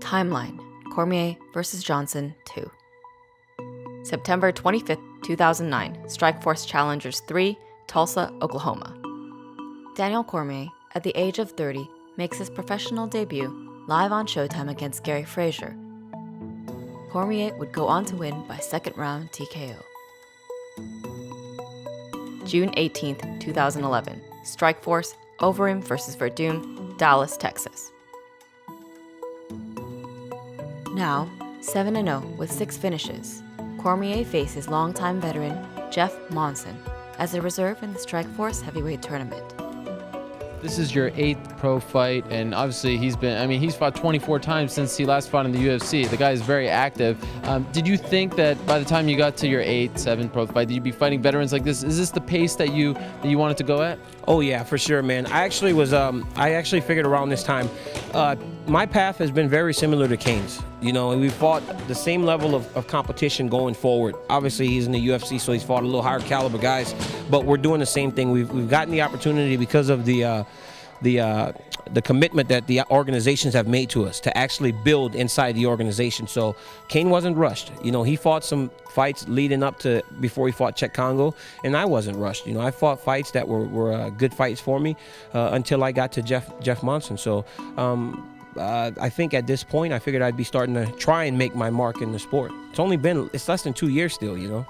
Timeline: Cormier vs. Johnson 2. September 25th, 2009, Strikeforce Challengers 3, Tulsa, Oklahoma. Daniel Cormier, at the age of 30, makes his professional debut live on Showtime against Gary Frazier. Cormier would go on to win by second round TKO. June 18th, 2011, Strikeforce, Overeem vs. Verdum, Dallas, Texas. Now, 7-0 with 6 finishes, Cormier faces longtime veteran Jeff Monson as a reserve in the Strikeforce heavyweight tournament. This is your 8th pro fight, and obviously he's fought 24 times since he last fought in the UFC. The guy is very active. Did you think that by the time you got to your 8th, 7th pro fight, that you'd be fighting veterans like this? Is this the pace that you wanted to go at? Oh yeah, for sure, man. I actually figured around this time, my path has been very similar to Cain's. You know, and we fought the same level of competition going forward. Obviously, he's in the UFC, so he's fought a little higher caliber guys, but we're doing the same thing. We've gotten the opportunity because of the commitment that the organizations have made to us to actually build inside the organization. So Cain wasn't rushed. You know, he fought some fights leading up to before he fought Czech Congo, and I wasn't rushed. You know, I fought fights that were good fights for me until I got to Jeff Monson. So I think at this point I figured I'd be starting to try and make my mark in the sport. It's less than 2 years still, you know.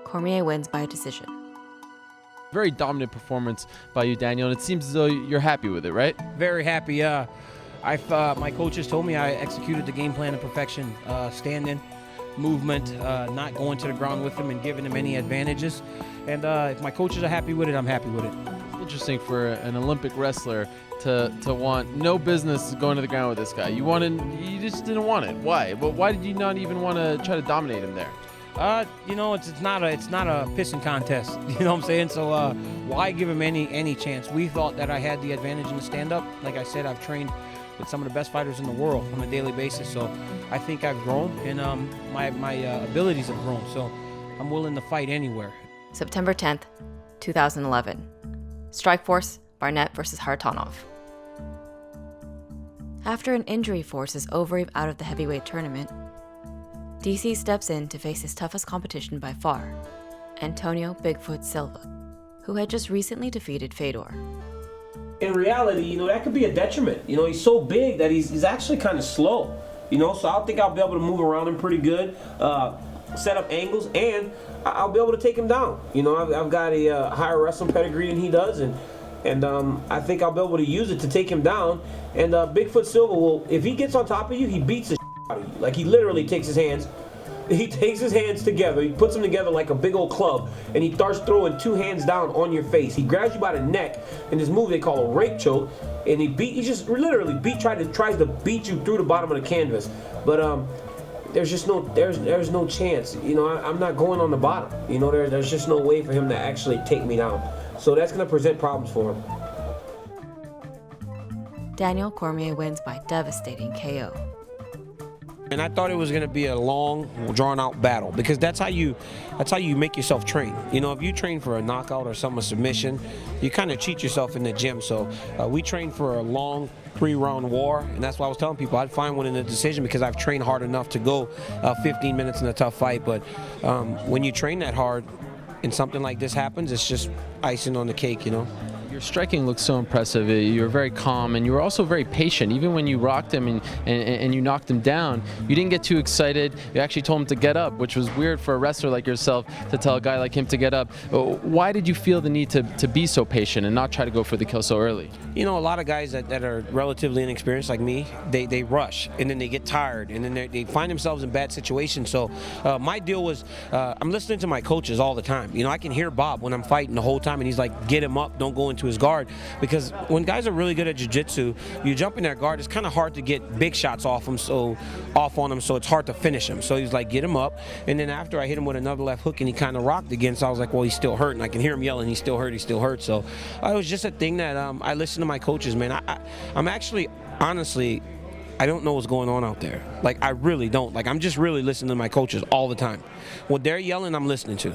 Cormier wins by decision. Very dominant performance by you, Daniel, and it seems as though you're happy with it, right? Very happy. My coaches told me I executed the game plan to perfection. Standing, movement, not going to the ground with them and giving them any advantages. And if my coaches are happy with it, I'm happy with it. Interesting for an Olympic wrestler to want no business going to the ground with this guy. You just didn't want it. Why? But why did you not even want to try to dominate him there? You know, it's not a pissing contest. You know what I'm saying? So why give him any chance? We thought that I had the advantage in the stand-up. Like I said, I've trained with some of the best fighters in the world on a daily basis. So I think I've grown, and my abilities have grown. So I'm willing to fight anywhere. September 10th, 2011. Strikeforce, Barnett vs. Hartonov. After an injury forces Overeem out of the heavyweight tournament, DC steps in to face his toughest competition by far, Antonio Bigfoot Silva, who had just recently defeated Fedor. In reality, you know, that could be a detriment. You know, he's so big that he's actually kind of slow. You know, so I think I'll be able to move around him pretty good, set up angles, and I'll be able to take him down. You know, I've got a higher wrestling pedigree than he does, and I think I'll be able to use it to take him down. And Bigfoot Silva will, if he gets on top of you, he beats the out of you. Like, he literally takes his hands together, he puts them together like a big old club, and he starts throwing 2 hands down on your face. He grabs you by the neck in this move they call a rape choke, and he just literally tries to beat you through the bottom of the canvas. But there's no chance. You know, I'm not going on the bottom. You know, there's just no way for him to actually take me down. So that's going to present problems for him. Daniel Cormier wins by devastating KO. And I thought it was going to be a long, drawn-out battle, because that's how you make yourself train. You know, if you train for a knockout or a submission, you kind of cheat yourself in the gym. So we trained for a long 3-round war, and that's why I was telling people I'd find one in a decision, because I've trained hard enough to go 15 minutes in a tough fight. But when you train that hard and something like this happens, it's just icing on the cake, you know. Your striking looks so impressive. You were very calm, and you were also very patient. Even when you rocked him and you knocked him down, you didn't get too excited. You actually told him to get up, which was weird for a wrestler like yourself to tell a guy like him to get up. Why did you feel the need to be so patient and not try to go for the kill so early? You know, a lot of guys that are relatively inexperienced like me, they rush, and then they get tired, and then they find themselves in bad situations. So my deal was, I'm listening to my coaches all the time. You know, I can hear Bob when I'm fighting the whole time, and he's like, get him up, don't go into his guard. Because when guys are really good at jiu-jitsu, you jump in their guard, it's kind of hard to get big shots off on them, so it's hard to finish him. So he's like, get him up. And then after I hit him with another left hook, and he kind of rocked again, so I was like, well, he's still hurt. And I can hear him yelling, he's still hurt. So it was just a thing that I listened to my coaches, man. I'm actually, honestly, I don't know what's going on out there. Like, I really don't. Like, I'm just really listening to my coaches all the time. What they're yelling, I'm listening to.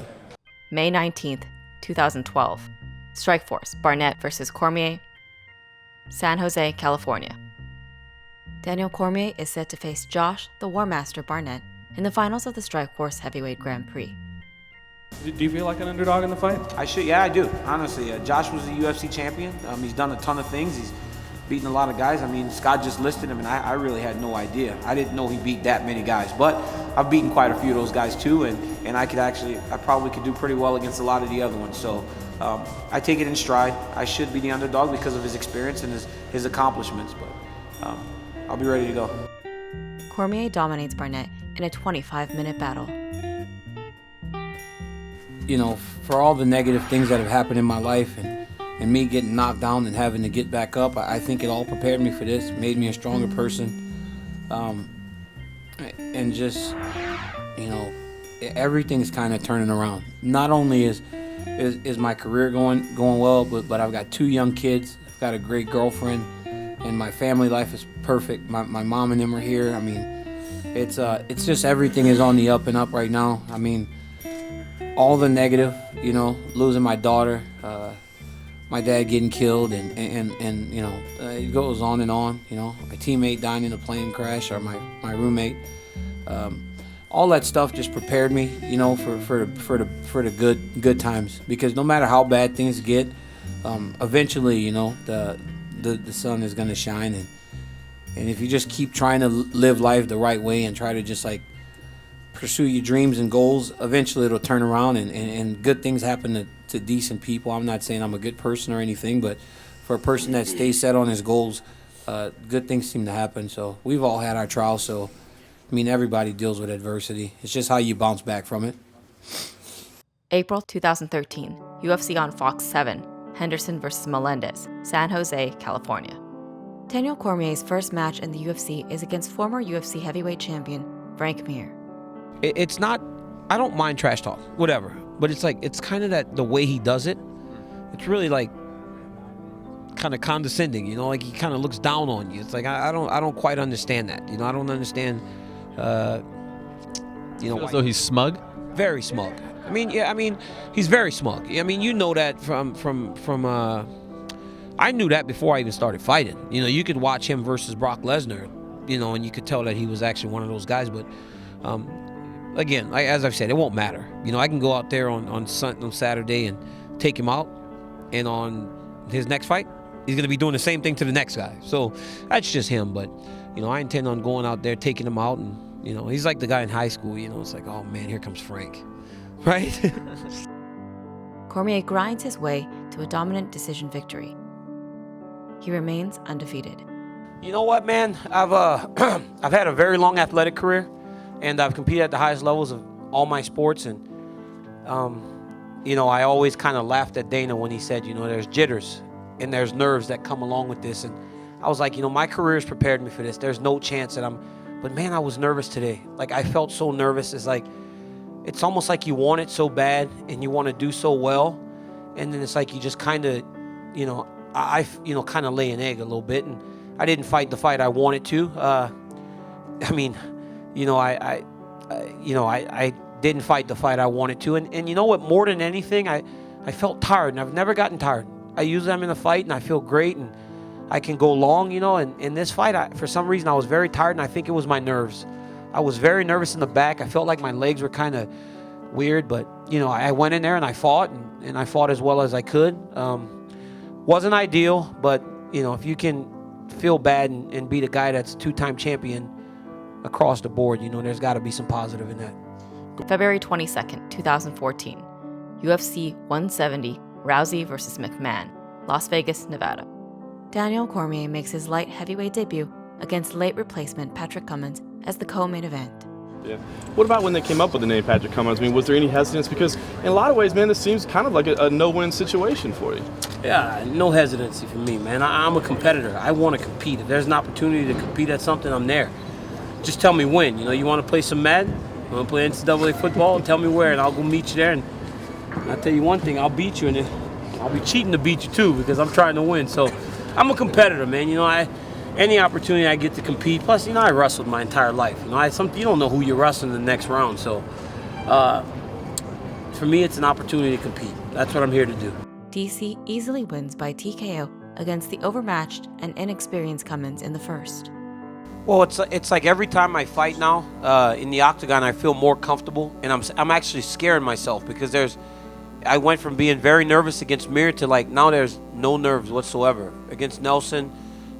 May 19th, 2012. Strikeforce, Barnett vs. Cormier, San Jose, California. Daniel Cormier is set to face Josh the War Master Barnett in the finals of the Strikeforce Heavyweight Grand Prix. Do you feel like an underdog in the fight? I do, honestly. Josh was a UFC champion. He's done a ton of things. He's beaten a lot of guys. I mean, Scott just listed him, and I really had no idea. I didn't know he beat that many guys, but I've beaten quite a few of those guys too, and I probably could do pretty well against a lot of the other ones. So I take it in stride. I should be the underdog because of his experience and his accomplishments, but I'll be ready to go. Cormier dominates Barnett in a 25-minute battle. You know, for all the negative things that have happened in my life and me getting knocked down and having to get back up, I think it all prepared me for this, made me a stronger person. And just, you know, everything is kind of turning around. Not only is my career going well, but I've got 2 young kids, I've got a great girlfriend, and my family life is perfect. My mom and them are here. I mean, it's just everything is on the up and up right now. I mean, all the negative, you know, losing my daughter, my dad getting killed, and you know, it goes on and on. You know, my teammate dying in a plane crash, or my roommate. All that stuff just prepared me, you know, for the good times. Because no matter how bad things get, eventually, you know, the sun is gonna shine, and if you just keep trying to live life the right way and try to just like pursue your dreams and goals, eventually it'll turn around and good things happen to decent people. I'm not saying I'm a good person or anything, but for a person that stays set on his goals, good things seem to happen. So we've all had our trials, so I mean, everybody deals with adversity. It's just how you bounce back from it. April 2013, UFC on Fox 7, Henderson vs. Melendez, San Jose, California. Daniel Cormier's first match in the UFC is against former UFC heavyweight champion Frank Mir. It's not, I don't mind trash talk, whatever, but it's like, it's kind of that the way he does it, it's really like kind of condescending, you know, like he kind of looks down on you. It's like, I don't quite understand that, you know. I don't understand, you know, As though he's smug? very smug. I mean, yeah, I mean, he's very smug. I mean, you know that from I knew that before I even started fighting. You know, you could watch him versus Brock Lesnar, you know, and you could tell that he was actually one of those guys. But again, as I've said, it won't matter. You know, I can go out there on Saturday and take him out, and on his next fight, he's going to be doing the same thing to the next guy. So that's just him. But, you know, I intend on going out there, taking him out, and, you know, he's like the guy in high school. You know, it's like, oh, man, here comes Frank. Right? Cormier grinds his way to a dominant decision victory. He remains undefeated. You know what, man? I've had a very long athletic career, and I've competed at the highest levels of all my sports. And, you know, I always kind of laughed at Dana when he said, you know, there's jitters and there's nerves that come along with this. And I was like, you know, my career has prepared me for this. There's no chance that but man, I was nervous today. Like, I felt so nervous. It's like, it's almost like you want it so bad and you want to do so well. And then it's like you just kind of, you know, I kind of lay an egg a little bit. And I didn't fight the fight I wanted to. I mean, you know, I didn't fight the fight I wanted to. And you know what, more than anything, I felt tired, and I've never gotten tired. I usually am in a fight and I feel great and I can go long, you know. And in this fight, for some reason, I was very tired, and I think it was my nerves. I was very nervous in the back. I felt like my legs were kind of weird, but, you know, I went in there and I fought, and I fought as well as I could. Wasn't ideal, but, you know, if you can feel bad and beat a guy that's 2-time champion across the board, you know, there's got to be some positive in that. February 22nd, 2014, UFC 170, Rousey vs. McMahon, Las Vegas, Nevada. Daniel Cormier makes his light heavyweight debut against late replacement Patrick Cummins as the co-main event. Yeah. What about when they came up with the name Patrick Cummins? I mean, was there any hesitance? Because in a lot of ways, man, this seems kind of like a no-win situation for you. Yeah, no hesitancy for me, man. I'm a competitor. I want to compete. If there's an opportunity to compete at something, I'm there. Just tell me when. You know, you want to play some Madden? You want to play NCAA football? Tell me where, and I'll go meet you there. And I'll tell you one thing, I'll beat you, and I'll be cheating to beat you too, because I'm trying to win. So I'm a competitor, man. You know, any opportunity I get to compete. Plus, you know, I wrestled my entire life. You know, you don't know who you're wrestling in the next round. So for me, it's an opportunity to compete. That's what I'm here to do. DC easily wins by TKO against the overmatched and inexperienced Cummins in the first. Well, it's like every time I fight now in the Octagon, I feel more comfortable, and I'm actually scaring myself because I went from being very nervous against Mir to like now there's no nerves whatsoever. Against Nelson,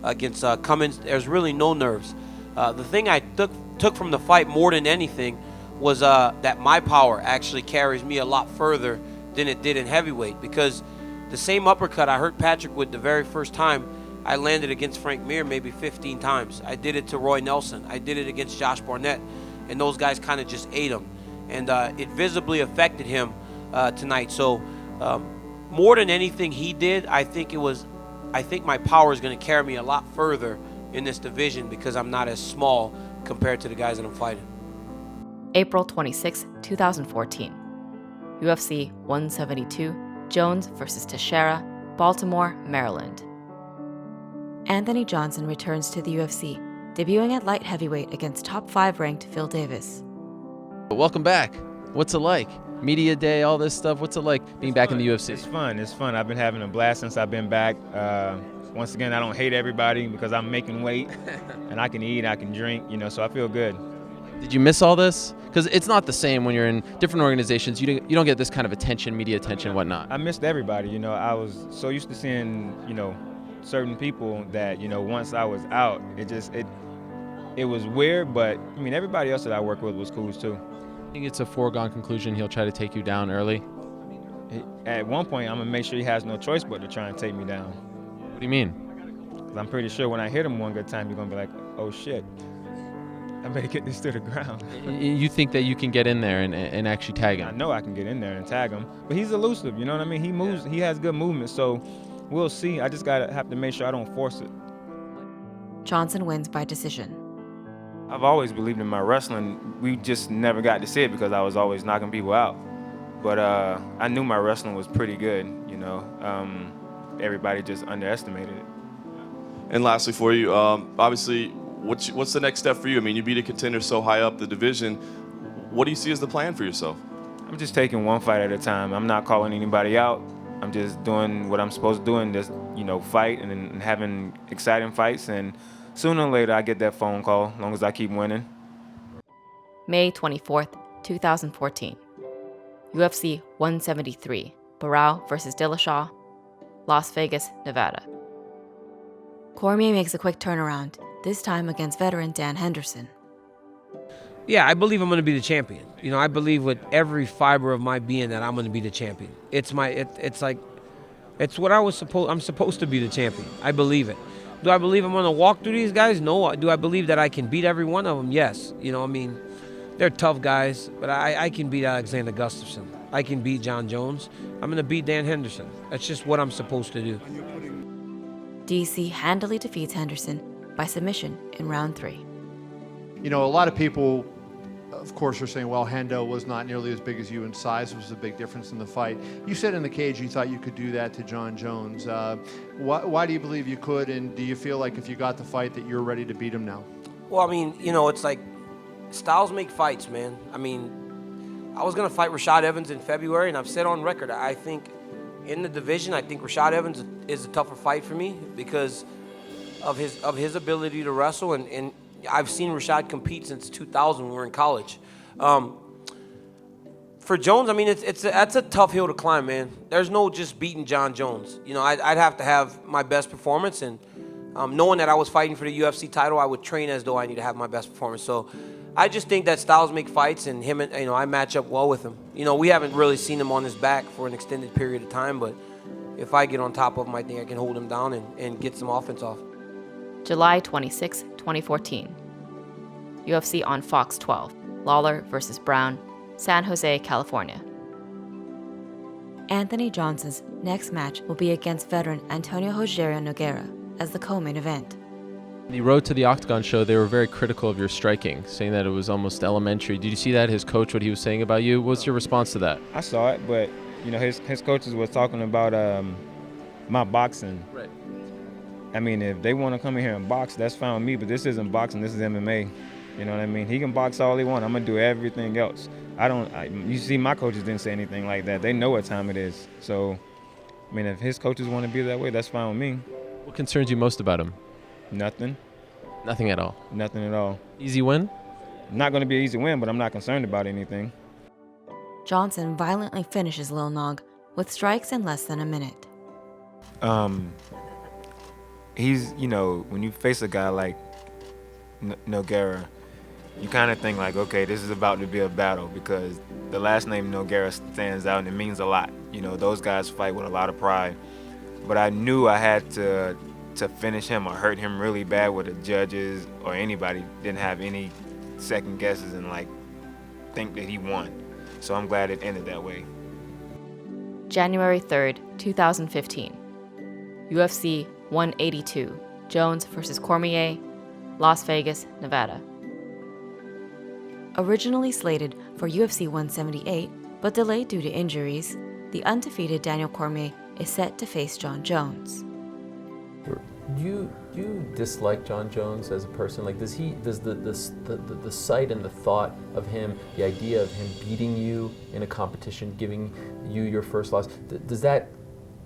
against Cummins, there's really no nerves. The thing I took from the fight more than anything was that my power actually carries me a lot further than it did in heavyweight, because the same uppercut I hurt Patrick with the very first time, I landed against Frank Mir maybe 15 times. I did it to Roy Nelson. I did it against Josh Barnett, and those guys kind of just ate him. And it visibly affected him tonight. So more than anything he did, I think my power is going to carry me a lot further in this division because I'm not as small compared to the guys that I'm fighting. April 26, 2014. UFC 172, Jones versus Teixeira, Baltimore, Maryland. Anthony Johnson returns to the UFC, debuting at light heavyweight against top 5 ranked Phil Davis. Welcome back. What's it like? Media day, all this stuff. What's it like being back in the UFC? It's fun. It's fun. I've been having a blast since I've been back. Once again, I don't hate everybody because I'm making weight and I can eat, I can drink, so I feel good. Did you miss all this? Because it's not the same when you're in different organizations. You don't get this kind of attention, media attention, whatnot. I missed everybody. I was so used to seeing, certain people that, once I was out, it was weird, but everybody else that I work with was cool too. I think it's a foregone conclusion he'll try to take you down early. At one point, I'm gonna make sure he has no choice but to try and take me down. What do you mean? 'Cause I'm pretty sure when I hit him one good time, he's gonna be like, oh shit, I better get this to the ground. You think that you can get in there and actually tag him? I know I can get in there and tag him, but he's elusive, you know what I mean? He moves, he has good movement, so we'll see. I just have to make sure I don't force it. Johnson wins by decision. I've always believed in my wrestling. We just never got to see it because I was always knocking people out. But I knew my wrestling was pretty good, Everybody just underestimated it. And lastly for you, obviously, what's the next step for you? You beat a Contender so high up the division. What do you see as the plan for yourself? I'm just taking one fight at a time. I'm not calling anybody out. I'm just doing what I'm supposed to do and just, fight and having exciting fights. And sooner or later, I get that phone call, as long as I keep winning. May 24th, 2014. UFC 173, Barao versus Dillashaw, Las Vegas, Nevada. Cormier makes a quick turnaround, this time against veteran Dan Henderson. Yeah, I believe I'm going to be the champion. I believe with every fiber of my being that I'm going to be the champion. It's what I'm supposed to be the champion. I believe it. Do I believe I'm going to walk through these guys? No. Do I believe that I can beat every one of them? Yes. They're tough guys, but I can beat Alexander Gustafsson. I can beat John Jones. I'm going to beat Dan Henderson. That's just what I'm supposed to do. DC handily defeats Henderson by submission in round 3. A lot of people, of course, are saying, well, Hendo was not nearly as big as you in size. Was a big difference in the fight. You said in the cage you thought you could do that to John Jones. Why do you believe you could, and do you feel like if you got the fight that you're ready to beat him now? Well, it's like styles make fights, man. I was going to fight Rashad Evans in February, and I've said on record, I think in the division, I think Rashad Evans is a tougher fight for me because of his ability to wrestle, and I've seen Rashad compete since 2000 when we were in college. For Jones, that's a tough hill to climb, man. There's no just beating John Jones. I'd have to have my best performance, and knowing that I was fighting for the UFC title, I would train as though I need to have my best performance. So I just think that styles make fights, and him, and I match up well with him. We haven't really seen him on his back for an extended period of time, but if I get on top of him, I think I can hold him down and get some offense off. July 26, 2014. UFC on Fox 12, Lawler versus Brown, San Jose, California. Anthony Johnson's next match will be against veteran Antonio Rogerio Nogueira as the co-main event. The road to the Octagon show, they were very critical of your striking, saying that it was almost elementary. Did you see that, his coach, what he was saying about you? What's your response to that? I saw it, but his coaches were talking about my boxing. Right. If they want to come in here and box, that's fine with me, but this isn't boxing, this is MMA. You know what I mean? He can box all he wants. I'm gonna do everything else. You see, my coaches didn't say anything like that. They know what time it is. So, if his coaches want to be that way, that's fine with me. What concerns you most about him? Nothing. Nothing at all. Nothing at all. Easy win? Not going to be an easy win, but I'm not concerned about anything. Johnson violently finishes Lil Nog with strikes in less than a minute. He's, when you face a guy like Nogueira, you kind of think like, okay, this is about to be a battle because the last name Nogueira stands out and it means a lot. Those guys fight with a lot of pride. But I knew I had to finish him or hurt him really bad where the judges or anybody didn't have any second guesses and think that he won. So I'm glad it ended that way. January 3rd, 2015. UFC 182, Jones versus Cormier, Las Vegas, Nevada. Originally slated for UFC 178, but delayed due to injuries, the undefeated Daniel Cormier is set to face Jon Jones. Do you dislike Jon Jones as a person? Does the sight and the thought of him, the idea of him beating you in a competition, giving you your first loss, does that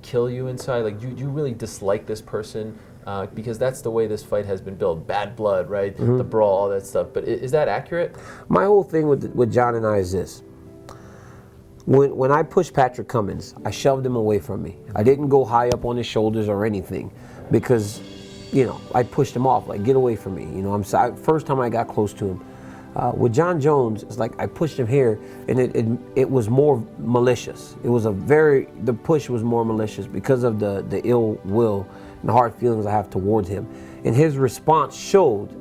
kill you inside? Do you really dislike this person? Because that's the way this fight has been built. Bad blood, right? Mm-hmm. The brawl, all that stuff. But is that accurate? My whole thing with Jon and I is this. When I pushed Patrick Cummins, I shoved him away from me. I didn't go high up on his shoulders or anything because, I pushed him off, get away from me. First time I got close to him. With Jon Jones, it's like I pushed him here and it was more malicious. The push was more malicious because of the ill will and the hard feelings I have towards him. And his response showed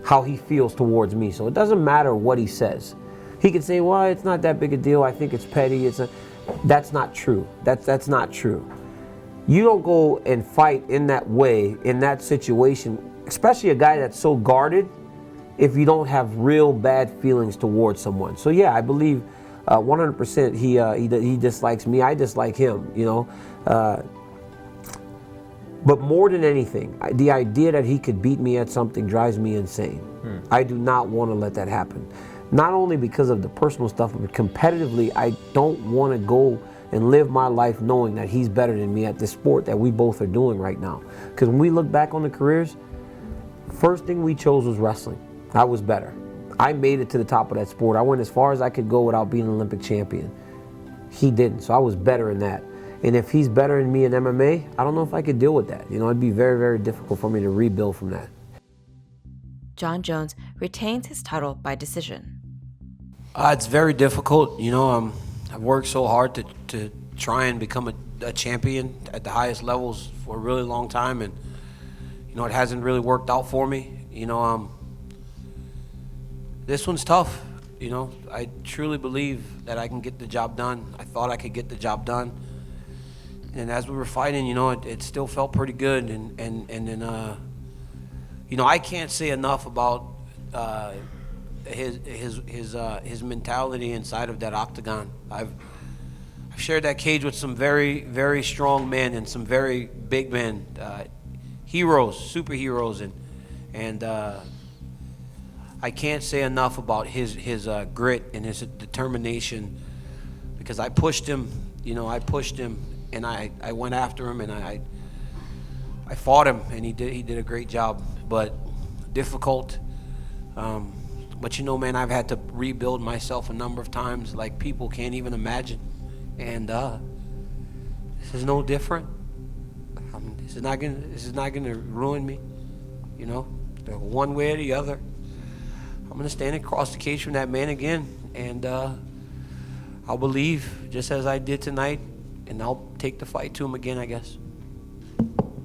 how he feels towards me. So it doesn't matter what he says. He could say, well, it's not that big a deal. I think it's petty. That's not true. That's not true. You don't go and fight in that way, in that situation, especially a guy that's so guarded, if you don't have real bad feelings towards someone. So yeah, I believe 100% he dislikes me. I dislike him, But more than anything, the idea that he could beat me at something drives me insane. I do not want to let that happen. Not only because of the personal stuff, but competitively, I don't want to go and live my life knowing that he's better than me at this sport that we both are doing right now. Because when we look back on the careers, first thing we chose was wrestling. I was better. I made it to the top of that sport. I went as far as I could go without being an Olympic champion. He didn't, so I was better in that. And if he's better than me in MMA, I don't know if I could deal with that. It'd be very, very difficult for me to rebuild from that. Jon Jones retains his title by decision. It's very difficult. I've worked so hard to try and become a champion at the highest levels for a really long time, and it hasn't really worked out for me. This one's tough. I truly believe that I can get the job done. I thought I could get the job done, and as we were fighting, it still felt pretty good. And then I can't say enough about his mentality inside of that octagon. I've shared that cage with some very, very strong men and some very big men, heroes, superheroes, and I can't say enough about his grit and his determination, because I pushed him, and I went after him, and I fought him, and he did a great job, but difficult. But man, I've had to rebuild myself a number of times like people can't even imagine. And this is no different. This is not gonna ruin me, one way or the other. I'm gonna stand across the cage from that man again, and I'll believe just as I did tonight, and I'll take the fight to him again, I guess.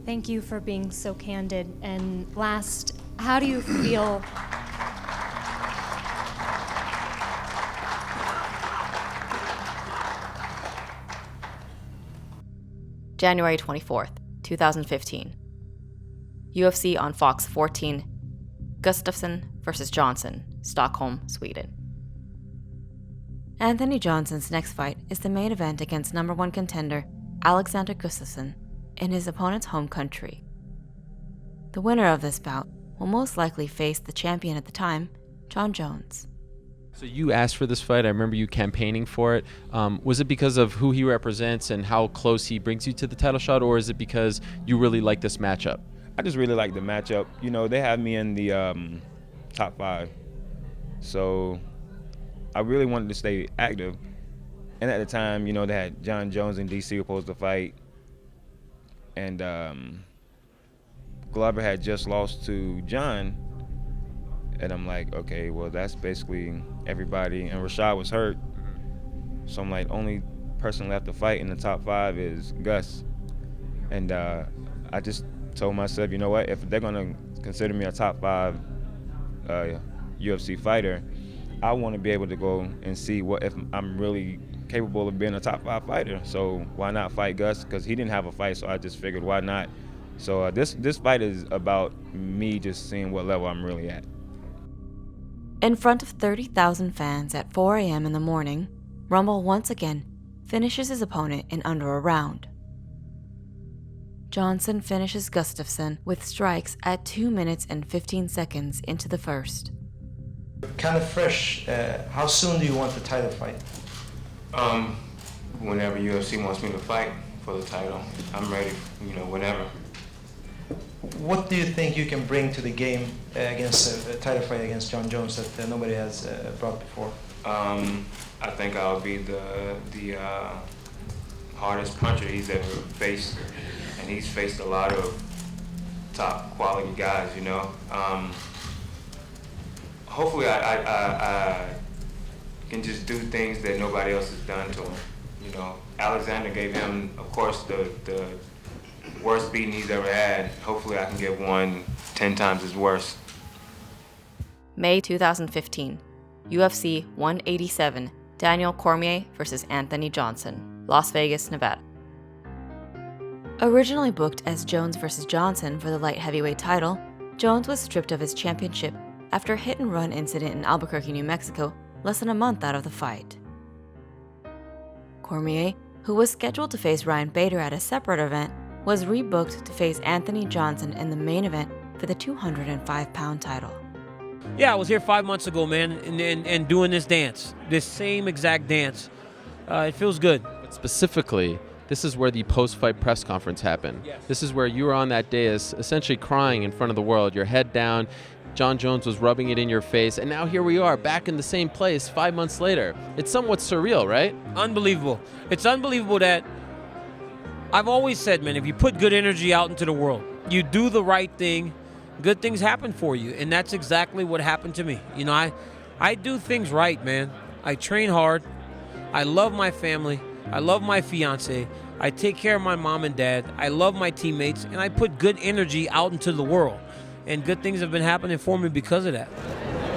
Thank you for being so candid. And last, how do you feel? January 24th, 2015. UFC on Fox 14, Gustafsson versus Johnson, Stockholm, Sweden. Anthony Johnson's next fight is the main event against number 1 contender Alexander Gustafsson in his opponent's home country. The winner of this bout will most likely face the champion at the time, Jon Jones. So you asked for this fight. I remember you campaigning for it. Was it because of who he represents and how close he brings you to the title shot, or is it because you really like this matchup? I just really like the matchup. You know, they have me in the top 5. So I really wanted to stay active. And at the time, you know, they had John Jones and DC supposed to fight. And Glover had just lost to John. And I'm like, okay, well, that's basically everybody. And Rashad was hurt. So I'm like, only person left to fight in the top 5 is Gus. And I just told myself, you know what, if they're going to consider me a top 5 UFC fighter, I want to be able to go and see what if I'm really capable of being a top 5 fighter. So why not fight Gus? Because he didn't have a fight, so I just figured why not. So this fight is about me just seeing what level I'm really at. In front of 30,000 fans at 4 a.m. in the morning, Rumble once again finishes his opponent in under a round. Johnson finishes Gustafsson with strikes at 2 minutes and 15 seconds into the first. Kind of fresh. How soon do you want the title fight? Whenever UFC wants me to fight for the title, I'm ready, you know, whenever. What do you think you can bring to the game against a title fight against John Jones that nobody has brought before? I think I'll be the hardest puncher he's ever faced, and he's faced a lot of top quality guys, you know. Hopefully I can just do things that nobody else has done to him, you know. Alexander gave him, of course, the worst beating he's ever had. Hopefully I can get one 10 times as worse. May 2015, UFC 187, Daniel Cormier versus Anthony Johnson, Las Vegas, Nevada. Originally booked as Jones versus Johnson for the light heavyweight title, Jones was stripped of his championship after a hit-and-run incident in Albuquerque, New Mexico, less than a month out of the fight. Cormier, who was scheduled to face Ryan Bader at a separate event, was rebooked to face Anthony Johnson in the main event for the 205-pound title. Yeah, I was here 5 months ago, man, and doing this dance, this same exact dance. It feels good. But specifically, this is where the post-fight press conference happened. Yes. This is where you were on that day essentially crying in front of the world, your head down. John Jones was rubbing it in your face, and now here we are back in the same place 5 months later. It's somewhat surreal, right? Unbelievable. It's unbelievable that I've always said, man, if you put good energy out into the world, you do the right thing, good things happen for you. And that's exactly what happened to me. You know, I do things right, man. I train hard. I love my family. I love my fiance. I take care of my mom and dad. I love my teammates. And I put good energy out into the world. And good things have been happening for me because of that.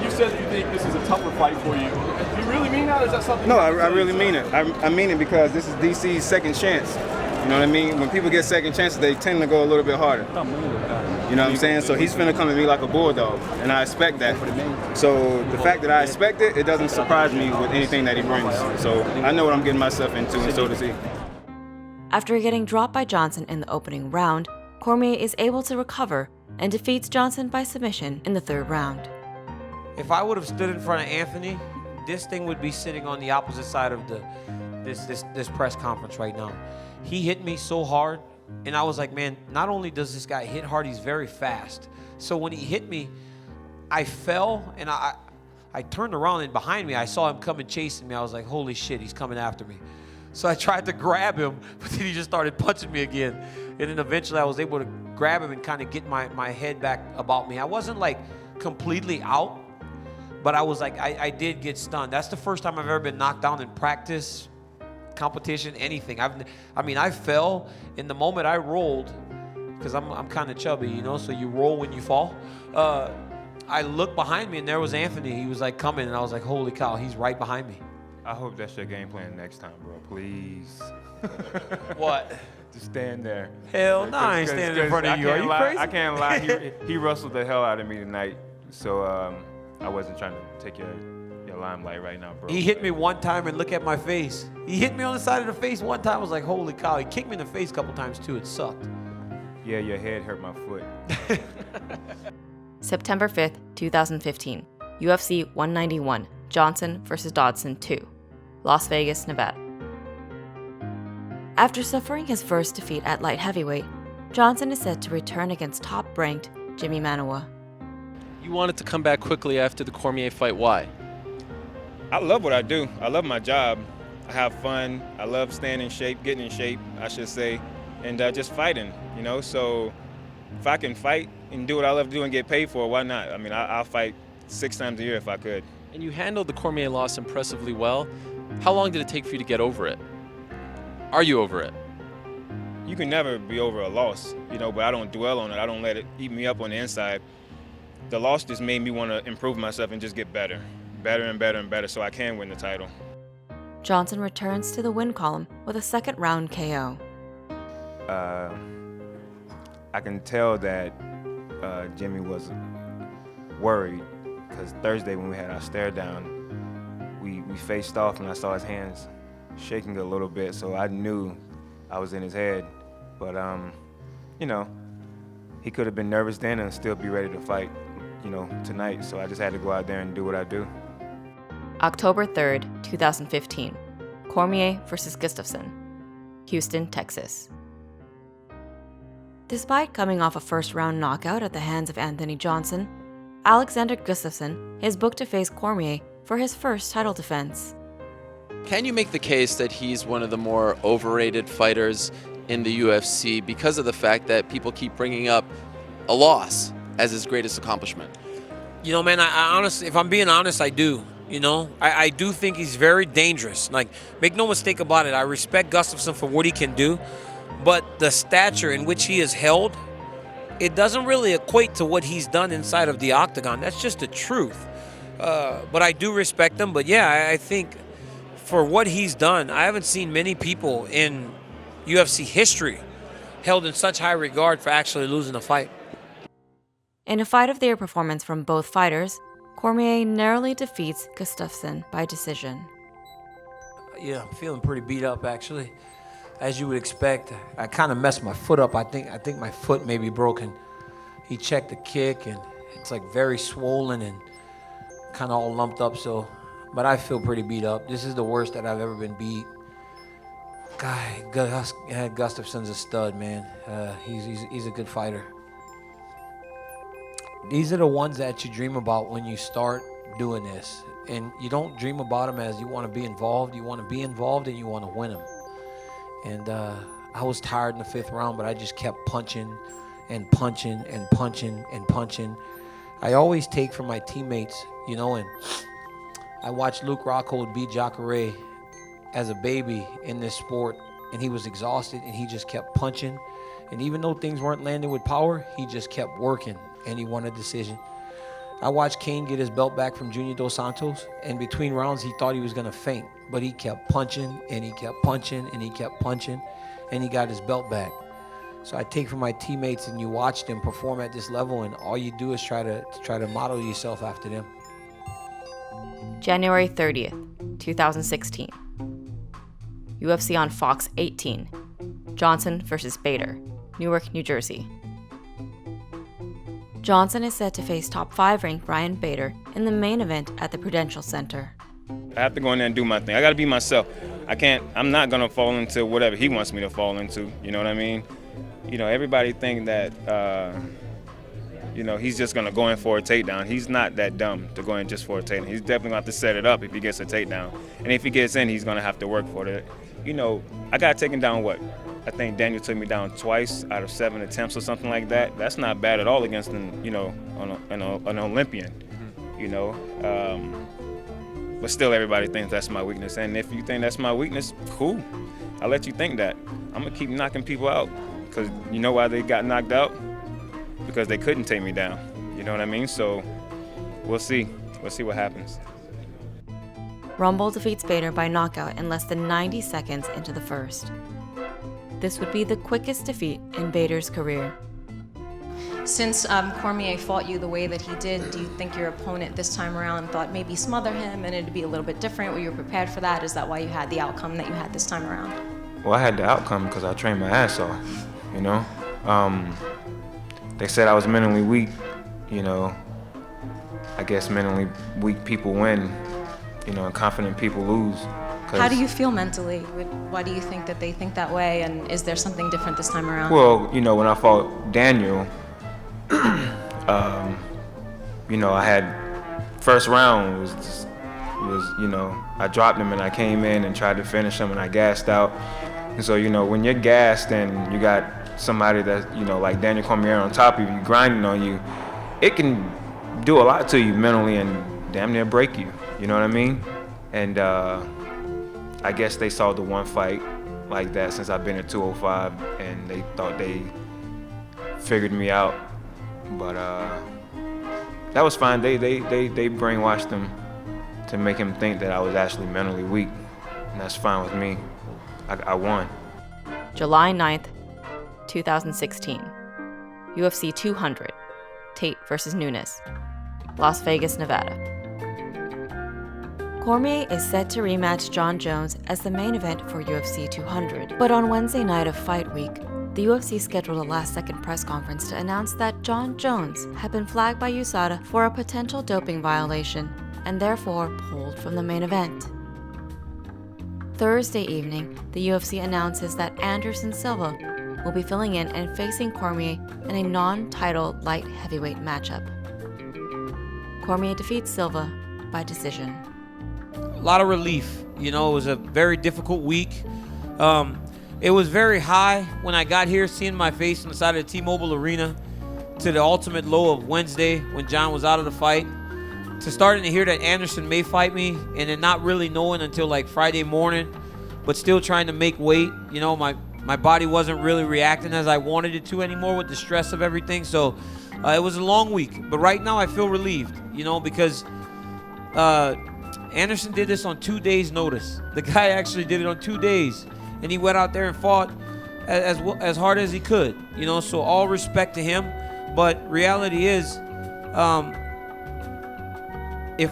You said you think this is a tougher fight for you. Do you really mean that, or is that something? No, I really mean it. I mean it because this is DC's second chance. You know what I mean? When people get second chances, they tend to go a little bit harder. You know what I'm saying? So he's finna come at me like a bulldog, and I expect that. So the fact that I expect it, it doesn't surprise me with anything that he brings. So I know what I'm getting myself into, and so does he. After getting dropped by Johnson in the opening round, Cormier is able to recover and defeats Johnson by submission in the third round. If I would have stood in front of Anthony, this thing would be sitting on the opposite side of this press conference right now. He hit me so hard, and I was like, man, not only does this guy hit hard, he's very fast. So when he hit me, I fell, and I turned around, and behind me, I saw him coming chasing me. I was like, holy shit, he's coming after me. So I tried to grab him, but then he just started punching me again. And then eventually I was able to grab him and kind of get my head back about me. I wasn't like completely out, but I was like, I did get stunned. That's the first time I've ever been knocked down in practice, competition, anything. I fell. In the moment I rolled, because I'm kind of chubby, you know, so you roll when you fall. I looked behind me, and there was Anthony. He was like coming, and I was like, holy cow, he's right behind me. I hope that's your game plan next time, bro. Please. What? Just stand there. Hell no, I ain't standing in front of you. Are you crazy? I can't lie. He wrestled the hell out of me tonight, so I wasn't trying to take your limelight right now, bro. He hit me one time, and look at my face. He hit me on the side of the face one time. I was like, holy cow. He kicked me in the face a couple times too. It sucked. Yeah, your head hurt my foot. September 5th, 2015, UFC 191, Johnson versus Dodson 2, Las Vegas, Nevada. After suffering his first defeat at light heavyweight, Johnson is set to return against top-ranked Jimmy Manuwa. You wanted to come back quickly after the Cormier fight. Why? I love what I do. I love my job. I have fun. I love staying in shape, getting in shape, I should say, and just fighting, you know? So if I can fight and do what I love to do and get paid for it, why not? I mean, I'll fight 6 times a year if I could. And you handled the Cormier loss impressively well. How long did it take for you to get over it? Are you over it? You can never be over a loss, you know, but I don't dwell on it. I don't let it eat me up on the inside. The loss just made me want to improve myself and just get better and better and better so I can win the title. Johnson returns to the win column with a second-round KO. I can tell that Jimmy was worried because Thursday when we had our stare down, we faced off and I saw his hands shaking a little bit, so I knew I was in his head. But, you know, he could have been nervous then and still be ready to fight, you know, tonight. So I just had to go out there and do what I do. October 3rd, 2015. Cormier versus Gustafsson. Houston, Texas. Despite coming off a first-round knockout at the hands of Anthony Johnson, Alexander Gustafsson is booked to face Cormier for his first title defense. Can you make the case that he's one of the more overrated fighters in the UFC because of the fact that people keep bringing up a loss as his greatest accomplishment? You know, man, I honestly, if I'm being honest, I do. You know, I do think he's very dangerous. Like, make no mistake about it, I respect Gustafsson for what he can do, but the stature in which he is held, it doesn't really equate to what he's done inside of the Octagon. That's just the truth. But I do respect him. But yeah, I think for what he's done, I haven't seen many people in UFC history held in such high regard for actually losing a fight. In a fight of the year performance from both fighters, Cormier narrowly defeats Gustafsson by decision. Yeah, I'm feeling pretty beat up, actually. As you would expect, I kind of messed my foot up. I think my foot may be broken. He checked the kick, and it's like very swollen and kind of all lumped up. So, but I feel pretty beat up. This is the worst that I've ever been beat. Gustafsson's a stud, man. He's a good fighter. These are the ones that you dream about when you start doing this. And you don't dream about them as you want to be involved. You want to be involved and you want to win them. And I was tired in the 5th round, but I just kept punching and punching and punching and punching. I always take from my teammates, you know, and I watched Luke Rockhold beat Jacare as a baby in this sport, and he was exhausted and he just kept punching. And even though things weren't landing with power, he just kept working and he won a decision. I watched Kane get his belt back from Junior Dos Santos, and between rounds he thought he was gonna faint, but he kept punching and he kept punching and he kept punching, and he got his belt back. So I take from my teammates, and you watch them perform at this level, and all you do is try to model yourself after them. January 30th, 2016. UFC on Fox 18. Johnson versus Bader, Newark, New Jersey. Johnson is set to face top 5 ranked Ryan Bader in the main event at the Prudential Center. I have to go in there and do my thing. I got to be myself. I'm not going to fall into whatever he wants me to fall into. You know what I mean? You know, everybody think that, you know, he's just going to go in for a takedown. He's not that dumb to go in just for a takedown. He's definitely going to have to set it up if he gets a takedown. And if he gets in, he's going to have to work for it. You know, I got taken down, what? I think Daniel took me down twice out of 7 attempts or something like that. That's not bad at all against an, you know, an Olympian, you know. But still, everybody thinks that's my weakness. And if you think that's my weakness, cool. I'll let you think that. I'm going to keep knocking people out. Because you know why they got knocked out? Because they couldn't take me down. You know what I mean? So we'll see. We'll see what happens. Rumble defeats Bader by knockout in less than 90 seconds into the first. This would be the quickest defeat in Bader's career. Since Cormier fought you the way that he did, do you think your opponent this time around thought maybe smother him and it'd be a little bit different? Were you prepared for that? Is that why you had the outcome that you had this time around? Well, I had the outcome because I trained my ass off, you know. They said I was mentally weak, you know. I guess mentally weak people win, you know, and confident people lose. How do you feel mentally? Why do you think that they think that way, and is there something different this time around? Well, you know, when I fought Daniel, you know, I had first round was you know, I dropped him and I came in and tried to finish him and I gassed out. And so, you know, when you're gassed and you got somebody that, you know, like Daniel Cormier on top of you, grinding on you, it can do a lot to you mentally and damn near break you. You know what I mean? And I guess they saw the one fight like that since I've been at 205, and they thought they figured me out. But that was fine. They brainwashed him to make him think that I was actually mentally weak, and that's fine with me. I won. July 9th, 2016. UFC 200. Tate versus Nunes. Las Vegas, Nevada. Cormier is set to rematch Jon Jones as the main event for UFC 200. But on Wednesday night of Fight Week, the UFC scheduled a last-second press conference to announce that Jon Jones had been flagged by USADA for a potential doping violation and therefore pulled from the main event. Thursday evening, the UFC announces that Anderson Silva will be filling in and facing Cormier in a non-title light heavyweight matchup. Cormier defeats Silva by decision. A lot of relief. You know, it was a very difficult week. It was very high when I got here, seeing my face on the side of the T-Mobile Arena, to the ultimate low of Wednesday when Jon was out of the fight, to starting to hear that Anderson may fight me, and then not really knowing until like Friday morning, but still trying to make weight. You know, my body wasn't really reacting as I wanted it to anymore with the stress of everything. So it was a long week, but right now I feel relieved, you know, because Anderson did this on 2 days' notice. The guy actually did it on 2 days, and he went out there and fought as hard as he could, you know, so all respect to him. But reality is, if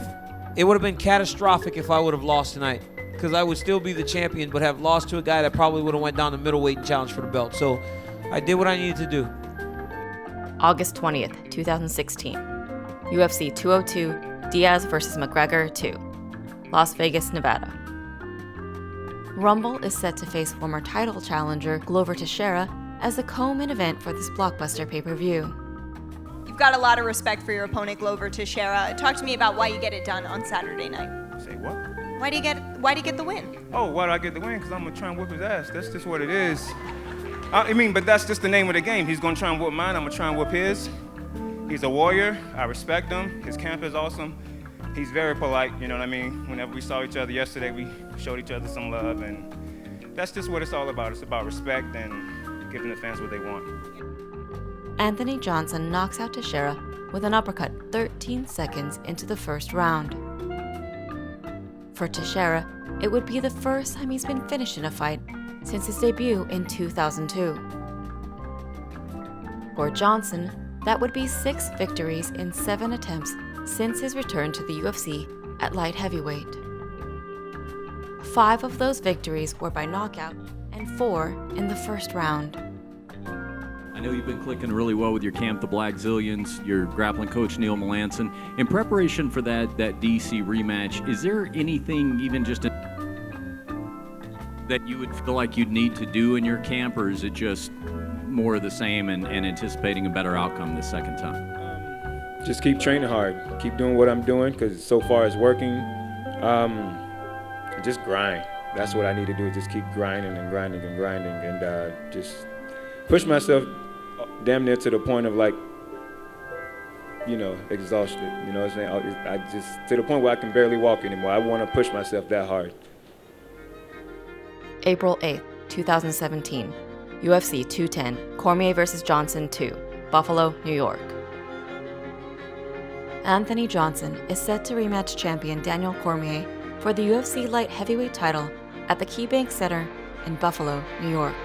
it would have been catastrophic if I would have lost tonight, because I would still be the champion, but have lost to a guy that probably would have went down to middleweight and challenged for the belt. So I did what I needed to do. August 20th, 2016. UFC 202, Diaz versus McGregor 2. Las Vegas, Nevada. Rumble is set to face former title challenger Glover Teixeira as the co-main event for this blockbuster pay-per-view. You've got a lot of respect for your opponent, Glover Teixeira. Talk to me about why you get it done on Saturday night. Say what? Why do you get the win? Oh, why do I get the win? Because I'm going to try and whip his ass. That's just what it is. I mean, but that's just the name of the game. He's going to try and whip mine. I'm going to try and whip his. He's a warrior. I respect him. His camp is awesome. He's very polite, you know what I mean? Whenever we saw each other yesterday, we showed each other some love, and that's just what it's all about. It's about respect and giving the fans what they want. Anthony Johnson knocks out Teixeira with an uppercut 13 seconds into the first round. For Teixeira, it would be the first time he's been finished in a fight since his debut in 2002. For Johnson, that would be 6 victories in 7 attempts since his return to the UFC at light heavyweight. 5 of those victories were by knockout and 4 in the first round. I know you've been clicking really well with your camp, the Black Zillions, your grappling coach, Neil Melanson. In preparation for that DC rematch, is there anything even just that you would feel like you'd need to do in your camp, or is it just more of the same and anticipating a better outcome the second time? Just keep training hard. Keep doing what I'm doing, because so far it's working. Just grind. That's what I need to do, just keep grinding and grinding and grinding, and just push myself damn near to the point of, like, you know, exhausted. You know what I'm saying? I just, to the point where I can barely walk anymore. I want to push myself that hard. April 8th, 2017. UFC 210, Cormier versus Johnson 2, Buffalo, New York. Anthony Johnson is set to rematch champion Daniel Cormier for the UFC light heavyweight title at the KeyBank Center in Buffalo, New York.